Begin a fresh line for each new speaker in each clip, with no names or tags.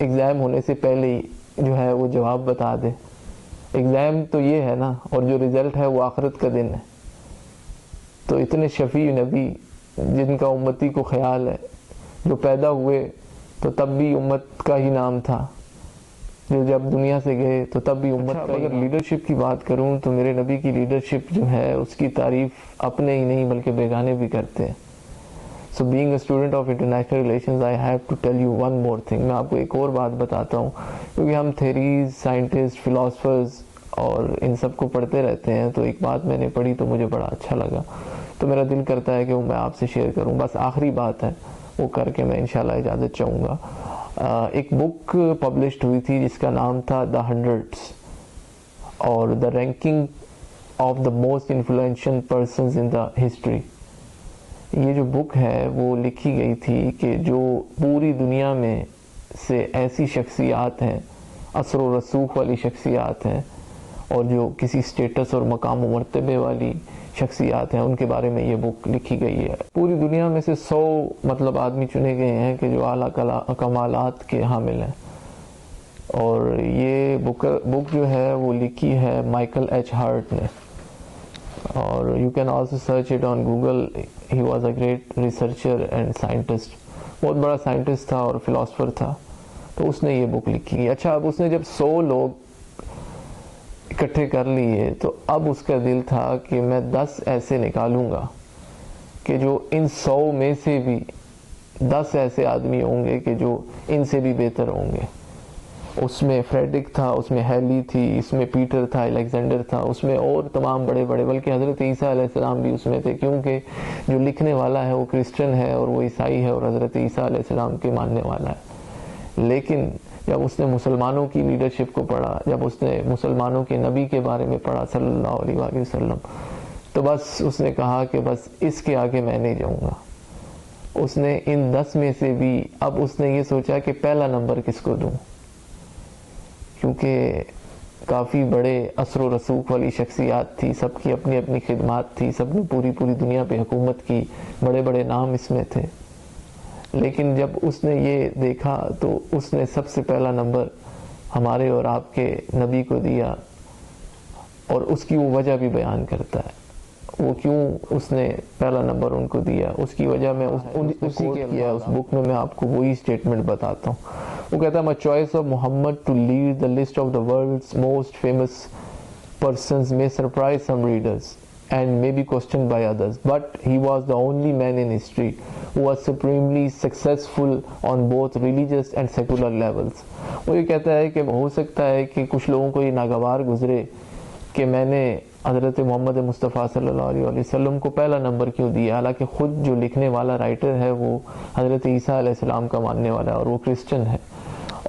Exam ہونے سے پہلے ہی جو ہے وہ جواب بتا دے. ایگزام تو یہ ہے نا، اور جو رزلٹ ہے وہ آخرت کا دن ہے. تو اتنے شفیع نبی جن کا امتی کو خیال ہے، جو پیدا ہوئے تو تب بھی امت کا ہی نام تھا، جو جب دنیا سے گئے تو تب بھی امت کا. اگر لیڈرشپ کی بات کروں تو میرے نبی کی لیڈرشپ جو ہے اس کی تعریف اپنے ہی نہیں بلکہ بیگانے بھی کرتے ہیں. So being a student of international relations, I have to tell you one more thing. میں آپ کو ایک اور بات بتاتا ہوں، کیونکہ ہم تھیریز، سائنٹسٹ، فلاسفرز اور ان سب کو پڑھتے رہتے ہیں. تو ایک بات میں نے پڑھی تو مجھے بڑا اچھا لگا، تو میرا دل کرتا ہے کہ وہ میں آپ سے شیئر کروں. بس آخری بات ہے، وہ کر کے میں انشاءاللہ اجازت چاہوں گا. ایک بک پبلشڈ ہوئی تھی جس کا نام تھا دا ہنڈریڈس، اور the ranking of the most influential persons in the history. یہ جو بک ہے وہ لکھی گئی تھی کہ جو پوری دنیا میں سے ایسی شخصیات ہیں، اثر و رسوخ والی شخصیات ہیں، اور جو کسی سٹیٹس اور مقام و مرتبے والی شخصیات ہیں، ان کے بارے میں یہ بک لکھی گئی ہے. پوری دنیا میں سے 100 آدمی چنے گئے ہیں کہ جو اعلیٰ کمالات کے حامل ہیں. اور یہ بک جو ہے وہ لکھی ہے مائیکل ایچ ہارٹ نے، اور you can also search it on Google. He was a great researcher and scientist, بہت بڑا سائنٹسٹ تھا اور فلاسفر تھا. تو اس نے یہ بک لکھی. اچھا، اب اس نے جب 100 لوگ اکٹھے کر لیے تو اب اس کا دل تھا کہ میں 10 ایسے نکالوں گا کہ جو ان 100 میں سے بھی 10 ایسے آدمی ہوں گے کہ جو ان سے بھی بہتر ہوں گے. اس میں فریڈرک تھا، اس میں ہیلی تھی، اس میں پیٹر تھا، الیگزینڈر تھا، اس میں اور تمام بڑے بڑے، بلکہ حضرت عیسیٰ علیہ السلام بھی اس میں تھے، کیونکہ جو لکھنے والا ہے وہ کرسچن ہے اور وہ عیسائی ہے اور حضرت عیسیٰ علیہ السلام کے ماننے والا ہے. لیکن جب اس نے مسلمانوں کی لیڈرشپ کو پڑھا، جب اس نے مسلمانوں کے نبی کے بارے میں پڑھا صلی اللہ علیہ وآلہ وسلم، تو بس اس نے کہا کہ بس اس کے آگے میں نہیں جاؤں گا. اس نے ان 10 میں سے بھی اب اس نے یہ سوچا کہ پہلا نمبر کس کو دوں، کیونکہ کافی بڑے اثر و رسوخ والی شخصیات تھی، سب کی اپنی اپنی خدمات تھی، سب نے پوری دنیا پہ حکومت کی، بڑے بڑے نام اس میں تھے. لیکن جب اس نے یہ دیکھا تو اس نے سب سے پہلا نمبر ہمارے اور آپ کے نبی کو دیا. اور اس کی وہ وجہ بھی بیان کرتا ہے، وہ کیوں اس نے پہلا نمبر ان کو دیا. اس کی وجہ میں اسی کے کیا اس بک میں آپ کو وہی اسٹیٹمنٹ بتاتا ہوں. وہ کہتا ہے, my choice of Muhammad to lead the list of the world's most famous persons may surprise some readers and may be questioned by others, but he was the only man in history who was supremely successful on both religious and secular levels. وہ یہ کہتا ہے کہ ہو سکتا ہے کہ کچھ لوگوں کو یہ ناگوار گزرے کہ میں نے حضرت محمد مصطفیٰ صلی اللہ علیہ وسلم کو پہلا نمبر کیوں دیا، حالانکہ خود جو لکھنے والا رائٹر ہے وہ حضرت عیسیٰ علیہ السلام کا ماننے والا ہے اور وہ کرسچن ہے.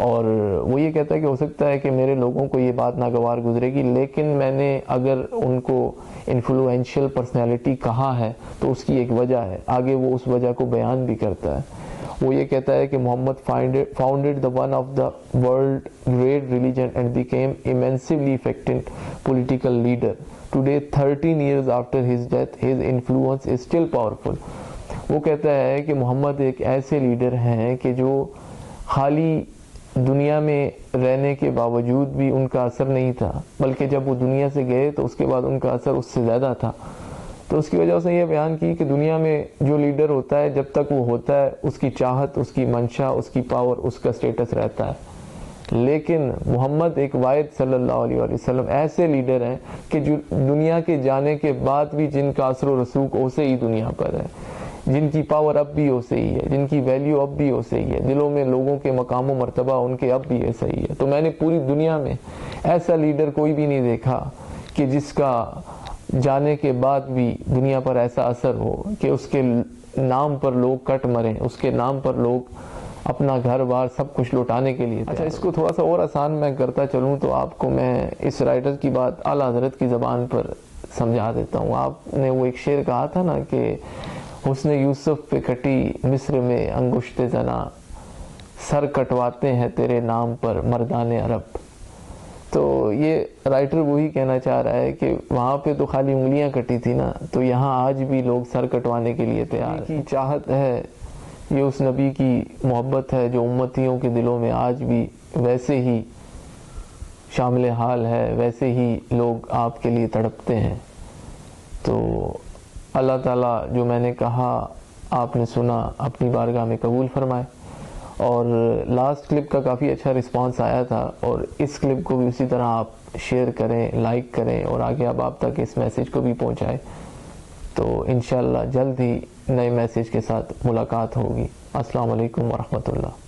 اور وہ یہ کہتا ہے کہ ہو سکتا ہے کہ میرے لوگوں کو یہ بات ناگوار گزرے گی، لیکن میں نے اگر ان کو انفلوئنشل پرسنالٹی کہا ہے تو اس کی ایک وجہ ہے. آگے وہ اس وجہ کو بیان بھی کرتا ہے. وہ یہ کہتا ہے کہ محمد founded the one of the world great religion and became immensely effective political leader. Today 13 years after his death his influence is still powerful. وہ کہتا ہے کہ محمد ایک ایسے لیڈر ہیں کہ جو خالی دنیا میں رہنے کے باوجود بھی ان کا اثر نہیں تھا، بلکہ جب وہ دنیا سے گئے تو اس کے بعد ان کا اثر اس سے زیادہ تھا. تو اس کی وجہ سے یہ بیان کی کہ دنیا میں جو لیڈر ہوتا ہے جب تک وہ ہوتا ہے اس کی چاہت، اس کی منشا، اس کی پاور، اس کا سٹیٹس رہتا ہے. لیکن محمد ایک واحد صلی اللہ علیہ وآلہ وسلم ایسے لیڈر ہیں کہ جو دنیا کے جانے کے بعد بھی جن کا اثر و رسوخ اسے ہی دنیا پر ہے، جن کی پاور اب بھی اسے ہی ہے، جن کی ویلیو اب بھی اسے ہی ہے، دلوں میں لوگوں کے مقام و مرتبہ ان کے اب بھی ایسا ہی ہے. تو میں نے پوری دنیا میں ایسا لیڈر کوئی بھی نہیں دیکھا کہ جس کا جانے کے بعد بھی دنیا پر ایسا اثر ہو کہ اس کے نام پر لوگ کٹ مریں، اس کے نام پر لوگ اپنا گھر بار سب کچھ لوٹانے کے لیے. اچھا، اس کو تھوڑا سا اور آسان میں کرتا چلوں تو آپ کو میں اس رائٹر کی بات اعلیٰ حضرت کی زبان پر سمجھا دیتا ہوں. آپ نے وہ ایک شعر کہا تھا نا کہ حسن یوسف پہ کٹی مصر میں انگشت زنا، سر کٹواتے ہیں تیرے نام پر مردان عرب. تو یہ رائٹر وہی کہنا چاہ رہا ہے کہ وہاں پہ تو خالی انگلیاں کٹی تھی نا، تو یہاں آج بھی لوگ سر کٹوانے کے لیے تیار ہیں. چاہت ہے یہ اس نبی کی محبت ہے جو امتیوں کے دلوں میں آج بھی ویسے ہی شامل حال ہے، ویسے ہی لوگ آپ کے لیے تڑپتے ہیں۔ تو اللہ تعالیٰ جو میں نے کہا آپ نے سنا اپنی بارگاہ میں قبول فرمائے۔ اور لاسٹ کلپ کا کافی اچھا رسپانس آیا تھا، اور اس کلپ کو بھی اسی طرح آپ شیئر کریں، لائک کریں، اور آگے اب آپ تک اس میسیج کو بھی پہنچائیں۔ تو انشاءاللہ جلد ہی نئے میسیج کے ساتھ ملاقات ہوگی۔ السلام علیکم ورحمۃ اللہ۔